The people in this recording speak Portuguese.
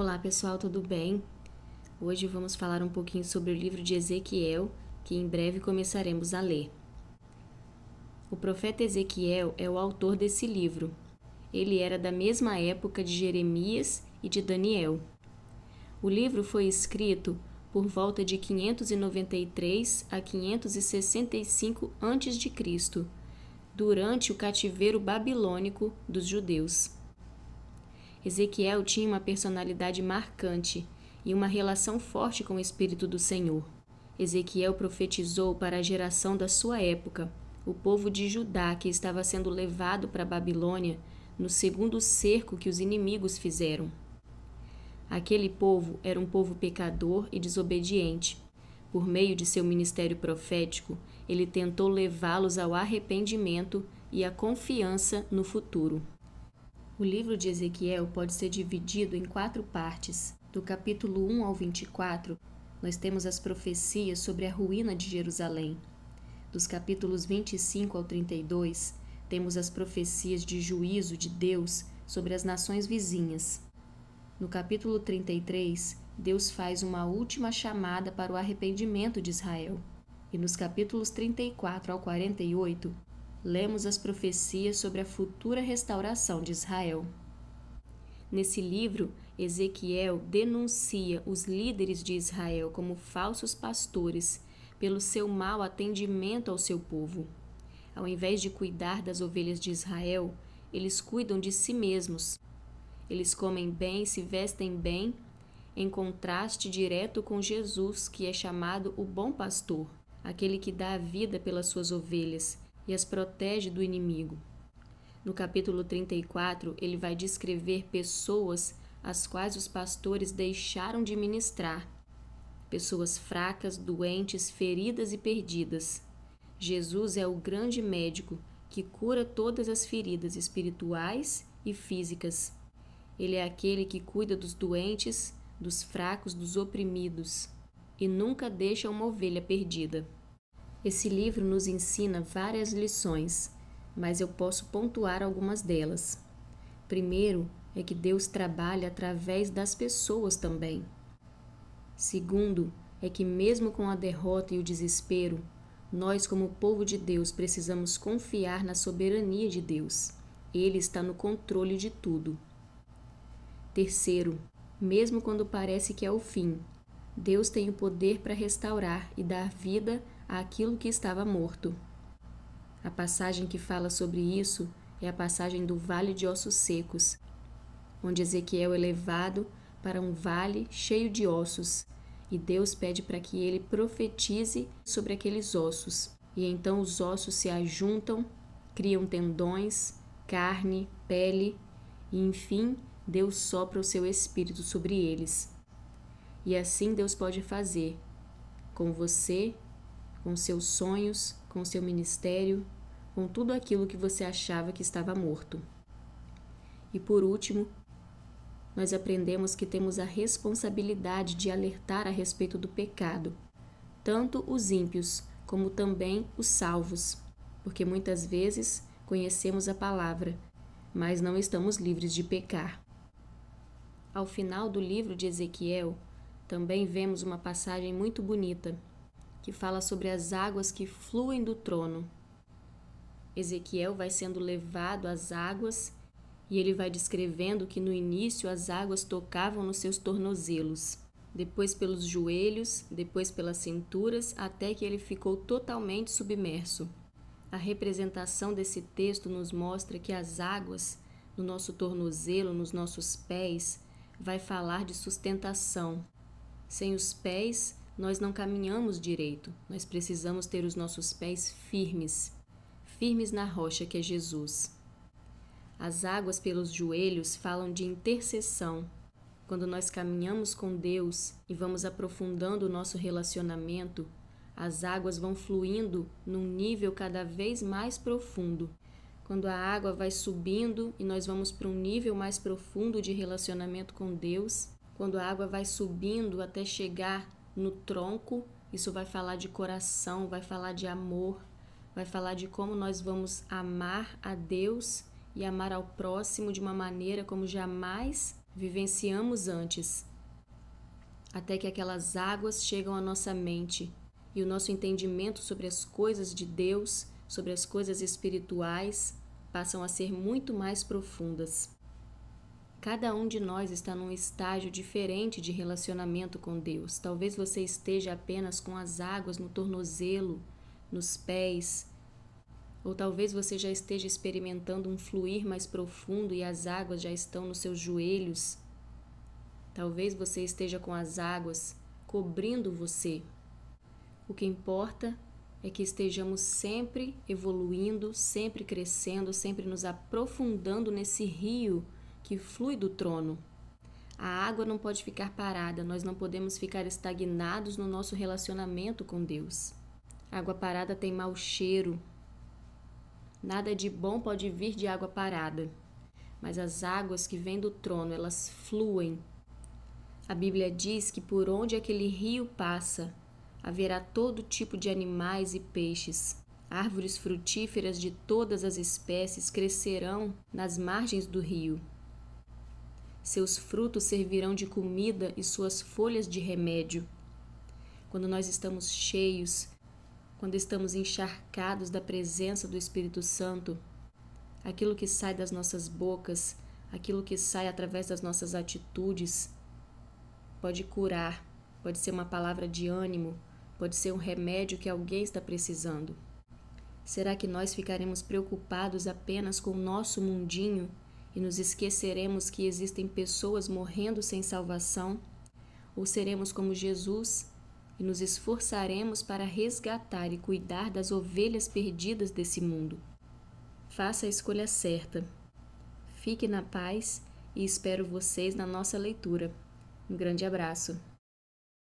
Olá pessoal, tudo bem? Hoje vamos falar um pouquinho sobre o livro de Ezequiel, que em breve começaremos a ler. O profeta Ezequiel é o autor desse livro. Ele era da mesma época de Jeremias e de Daniel. O livro foi escrito por volta de 593 a 565 a.C., durante o cativeiro babilônico dos judeus. Ezequiel tinha uma personalidade marcante e uma relação forte com o Espírito do Senhor. Ezequiel profetizou para a geração da sua época, o povo de Judá que estava sendo levado para a Babilônia no segundo cerco que os inimigos fizeram. Aquele povo era um povo pecador e desobediente. Por meio de seu ministério profético, ele tentou levá-los ao arrependimento e à confiança no futuro. O livro de Ezequiel pode ser dividido em 4 partes. Do capítulo 1 ao 24, nós temos as profecias sobre a ruína de Jerusalém. Dos capítulos 25 ao 32, temos as profecias de juízo de Deus sobre as nações vizinhas. No capítulo 33, Deus faz uma última chamada para o arrependimento de Israel. E nos capítulos 34 ao 48, lemos as profecias sobre a futura restauração de Israel. Nesse livro, Ezequiel denuncia os líderes de Israel como falsos pastores pelo seu mau atendimento ao seu povo. Ao invés de cuidar das ovelhas de Israel, eles cuidam de si mesmos. Eles comem bem, se vestem bem, em contraste direto com Jesus, que é chamado o bom pastor, aquele que dá a vida pelas suas ovelhas e as protege do inimigo. No capítulo 34, ele vai descrever pessoas às quais os pastores deixaram de ministrar. Pessoas fracas, doentes, feridas e perdidas. Jesus é o grande médico que cura todas as feridas espirituais e físicas. Ele é aquele que cuida dos doentes, dos fracos, dos oprimidos e nunca deixa uma ovelha perdida. Esse livro nos ensina várias lições, mas eu posso pontuar algumas delas. Primeiro, é que Deus trabalha através das pessoas também. Segundo, é que mesmo com a derrota e o desespero, nós, como povo de Deus, precisamos confiar na soberania de Deus. Ele está no controle de tudo. Terceiro, mesmo quando parece que é o fim, Deus tem o poder para restaurar e dar vida àquilo que estava morto. A passagem que fala sobre isso é a passagem do Vale de Ossos Secos, onde Ezequiel é levado para um vale cheio de ossos, e Deus pede para que ele profetize sobre aqueles ossos. E então os ossos se ajuntam, criam tendões, carne, pele, e enfim, Deus sopra o seu espírito sobre eles. E assim Deus pode fazer com você, com seus sonhos, com seu ministério, com tudo aquilo que você achava que estava morto. E por último, nós aprendemos que temos a responsabilidade de alertar a respeito do pecado, tanto os ímpios como também os salvos, porque muitas vezes conhecemos a palavra, mas não estamos livres de pecar. Ao final do livro de Ezequiel, também vemos uma passagem muito bonita, que fala sobre as águas que fluem do trono. Ezequiel vai sendo levado às águas e ele vai descrevendo que no início as águas tocavam nos seus tornozelos, depois pelos joelhos, depois pelas cinturas, até que ele ficou totalmente submerso. A representação desse texto nos mostra que as águas no nosso tornozelo, nos nossos pés, vai falar de sustentação. Sem os pés, nós não caminhamos direito. Nós precisamos ter os nossos pés firmes, firmes na rocha que é Jesus. As águas pelos joelhos falam de intercessão. Quando nós caminhamos com Deus e vamos aprofundando o nosso relacionamento, as águas vão fluindo num nível cada vez mais profundo. Quando a água vai subindo e nós vamos para um nível mais profundo de relacionamento com Deus, quando a água vai subindo até chegar no tronco, isso vai falar de coração, vai falar de amor, vai falar de como nós vamos amar a Deus e amar ao próximo de uma maneira como jamais vivenciamos antes, até que aquelas águas chegam à nossa mente e o nosso entendimento sobre as coisas de Deus, sobre as coisas espirituais, passam a ser muito mais profundas. Cada um de nós está num estágio diferente de relacionamento com Deus. Talvez você esteja apenas com as águas no tornozelo, nos pés, ou talvez você já esteja experimentando um fluir mais profundo e as águas já estão nos seus joelhos. Talvez você esteja com as águas cobrindo você. O que importa é que estejamos sempre evoluindo, sempre crescendo, sempre nos aprofundando nesse rio que flui do trono. A água não pode ficar parada, nós não podemos ficar estagnados no nosso relacionamento com Deus. A água parada tem mau cheiro. Nada de bom pode vir de água parada, mas as águas que vêm do trono, elas fluem. A Bíblia diz que por onde aquele rio passa, haverá todo tipo de animais e peixes. Árvores frutíferas de todas as espécies crescerão nas margens do rio. Seus frutos servirão de comida e suas folhas de remédio. Quando nós estamos cheios, quando estamos encharcados da presença do Espírito Santo, aquilo que sai das nossas bocas, aquilo que sai através das nossas atitudes, pode curar, pode ser uma palavra de ânimo, pode ser um remédio que alguém está precisando. Será que nós ficaremos preocupados apenas com o nosso mundinho e nos esqueceremos que existem pessoas morrendo sem salvação? Ou seremos como Jesus e nos esforçaremos para resgatar e cuidar das ovelhas perdidas desse mundo? Faça a escolha certa. Fique na paz e espero vocês na nossa leitura. Um grande abraço.